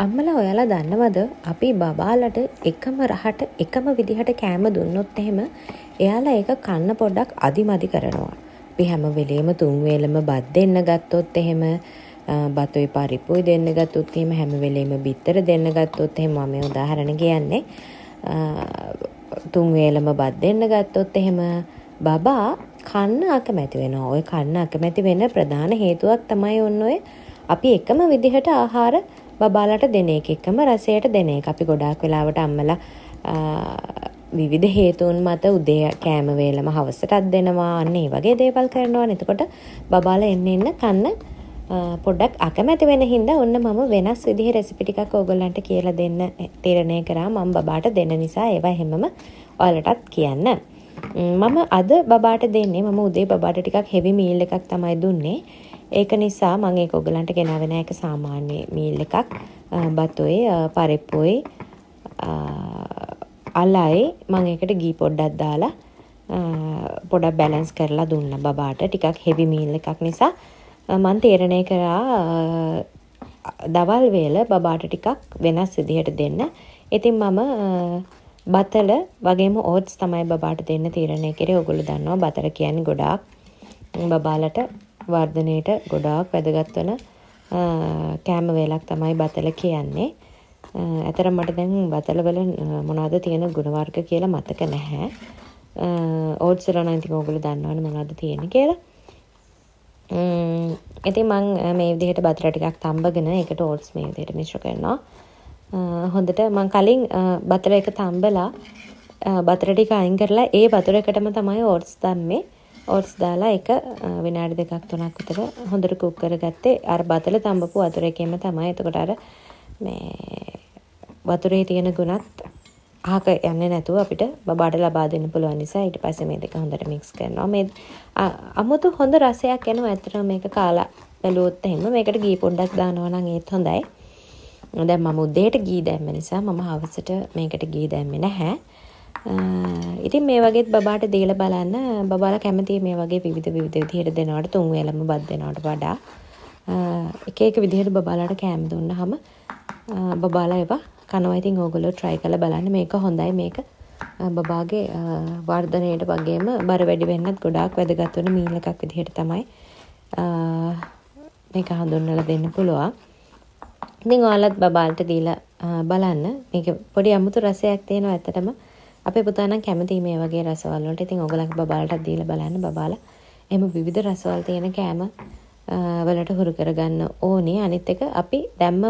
අම්මලා ඔයාලා දන්නවද අපි බබාලට එකම රහට එකම විදිහට කෑම දුන්නොත් එහෙම එයාලා ඒක කන්න පොඩ්ඩක් අදිමදි කරනවා. අපි හැම වෙලේම තුන් වේලම බත් දෙන්න ගත්තොත් එහෙම බතුයි පරිප්පුයි දෙන්න ගත්තොත් එහෙම හැම වෙලේම බිත්තර දෙන්න ගත්තොත් එහෙම මම මේ උදාහරණ කියන්නේ. තුන් වේලම බත් දෙන්න ගත්තොත් එහෙම බබා කන්න අකමැති වෙනවා. ඔය කන්න අකමැති වෙන ප්‍රධාන හේතුවක් තමයි ඔන්න ඔය අපි එකම විදිහට ආහාර බබාලට දෙන එක, එකම රසයට දෙන එක. අපි ගොඩාක් වෙලාවට අම්මලා විවිධ හේතුන් මත උදේ කෑම වේලම හවසටත් දෙනවා. අන්න ඒ වගේ දේවල් කරනවා. එතකොට බබාලා එන්න කන්න පොඩ්ඩක් අකමැති වෙන හින්දා ඔන්න මම වෙනස් විදිහේ රෙසිපි ටිකක් ඕගොල්ලන්ට කියලා දෙන්න තීරණය කරා. මම බබාට දෙන්න නිසා ඒවා හැමම ඔයාලටත් කියන්න. මම අද බබාට දෙන්නේ, මම උදේ බබාට ටිකක් හෙවි මීල් එකක් තමයි දුන්නේ. ඒක නිසා මම ඒක ඔයගලන්ට ගෙනාවෙන එක සාමාන්‍ය මීල් එකක්. බතුයි පරිප්පුයි අලයි මම ඒකට ගී පොඩ්ඩක් දාලා පොඩක් බැලන්ස් කරලා දුන්නා බබාට. ටිකක් හෙවි මීල් එකක් නිසා මම තීරණය කරා දවල් වේල බබාට ටිකක් වෙනස් විදිහට දෙන්න. ඉතින් මම බතල වගේම ඕට්ස් තමයි බබාට දෙන්න තීරණය කරේ. ඔයගොල්ලෝ දන්නවා බතල කියන්නේ ගොඩාක් බබාලට වර්ධනයට ගොඩාක් වැදගත් වෙන කෑම වේලක් තමයි බතල කියන්නේ. ඇතරම් මට දැන් බතල වල මොනවද තියෙන ගුණ වර්ග කියලා මතක නැහැ. ඕට්ස් වල නම් ඉතින් ඔයගොල්ලෝ දන්නවනේ මොනවද තියෙන්නේ කියලා. ඉතින් මම මේ විදිහට බතල ටිකක් තඹගෙන ඒකට ඕට්ස් මේ විදිහට මිශ්‍ර කරනවා. හොඳට මම කලින් බතල එක තඹලා බතල ටික අයින් කරලා ඒ වතුර එකටම තමයි ඕට්ස් දැම්මේ. ඕට්ස් දාලා එක විනාඩි දෙකක් තුනක් විතර හොඳට කුක් කරගත්තේ. අර බතල තඹපු වතුර එකෙම තමයි. එතකොට අර මේ වතුරේ තියෙන ගුණත් අහක යන්නේ නැතුව අපිට බබාට ලබා දෙන්න පුළුවන් නිසා ඊට පස්සේ මේ දෙක හොඳට මික්ස් කරනවා. මේ අමුතු හොඳ රසයක් එනවා. ඇත්තටම මේක කාලා බැලුවොත් එහෙම මේකට ගී පොඩ්ඩක් දානවා නම් ඒත් හොඳයි. දැන් මම උදේට ගී දැම්ම නිසා මම හවසට මේකට ගී දැම්මේ නැහැ. ඉතින් මේ වගේත් බබාට දීලා බලන්න. බබාලා කැමතියි මේ වගේ විවිධ විදිහට දෙනවට, තුන් වේලම බත් දෙනවට වඩා එක එක විදිහට බබාලාට කෑම දුන්නාම බබාලා ඒවා කනවා. ඉතින් ඕගොල්ලෝ try කරලා බලන්න. මේක හොඳයි. මේක බබාගේ වර්ධනයට වගේම බර වැඩි වෙන්නත් ගොඩාක් වැදගත් වෙන මීල් එකක් විදිහට තමයි මේක හඳුන්වලා දෙන්න පුළුවන්. ඉතින් ඔයාලත් බබාලට දීලා බලන්න. මේක පොඩි අමුතු රසයක් තියෙනවා. ඇත්තටම අපේ පුතා නම් කැමතියි මේ වගේ රසවල් වලට. ඉතින් ඔයගලගේ බබාලටත් දීලා බලන්න. බබාලා එහෙම විවිධ රසවල් තියෙන කෑම වලට හුරු කරගන්න ඕනේ. අනිත් එක අපි දැම්ම